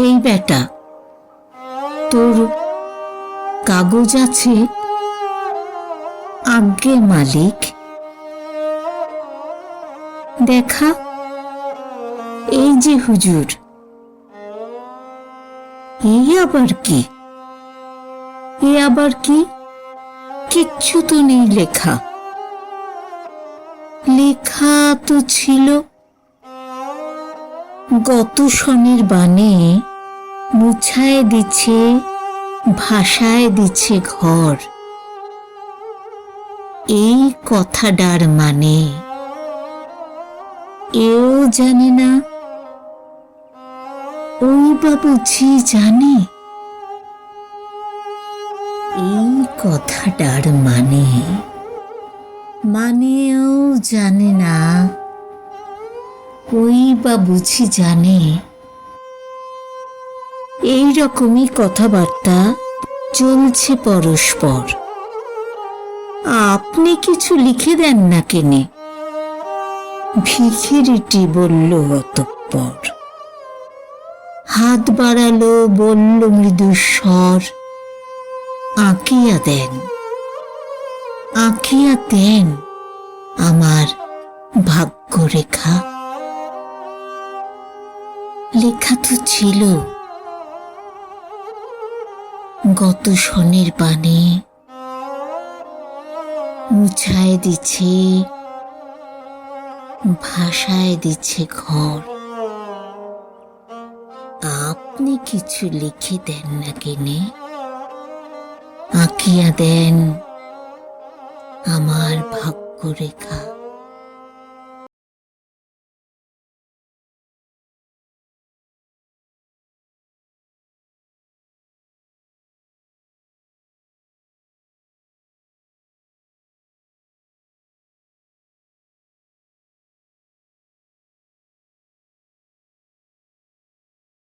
এই বেটা, তোর কাগজ আছে? আজ্ঞে মালিক। দেখা, এই যে হুজুর। এই আবার কি? এ আবার কি? কিচ্ছু তো নেই লেখা। লেখা তো ছিল, গত শনির বাণে মুছায় দিচ্ছে, ভাষায় দিচ্ছে ঘর। এই কথাটার মানে এও জানে না, ওই বা বুঝি জানে। এই কথাটার মানেও জানে না, ওই বা বুঝি জানে। এই রকমই কথাবার্তা চলছে পরস্পর। আপনি কিছু লিখে দেন না কেনে? ভিখিরিটি বলল অতঃপর। হাত বাড়ালো, বলল মৃদুস্বর, আঁকিয়া দেন, আঁকিয়া দেন আমার ভাগ্যরেখা। লেখা তো ছিল, গত শনির বাণে মুছায় দিচ্ছে, ভাষায় দিচ্ছে ঘর। আপনি কিছু লিখে দেন না কেনে? আঁকিয়া দেন আমার ভাগ্যরেখা।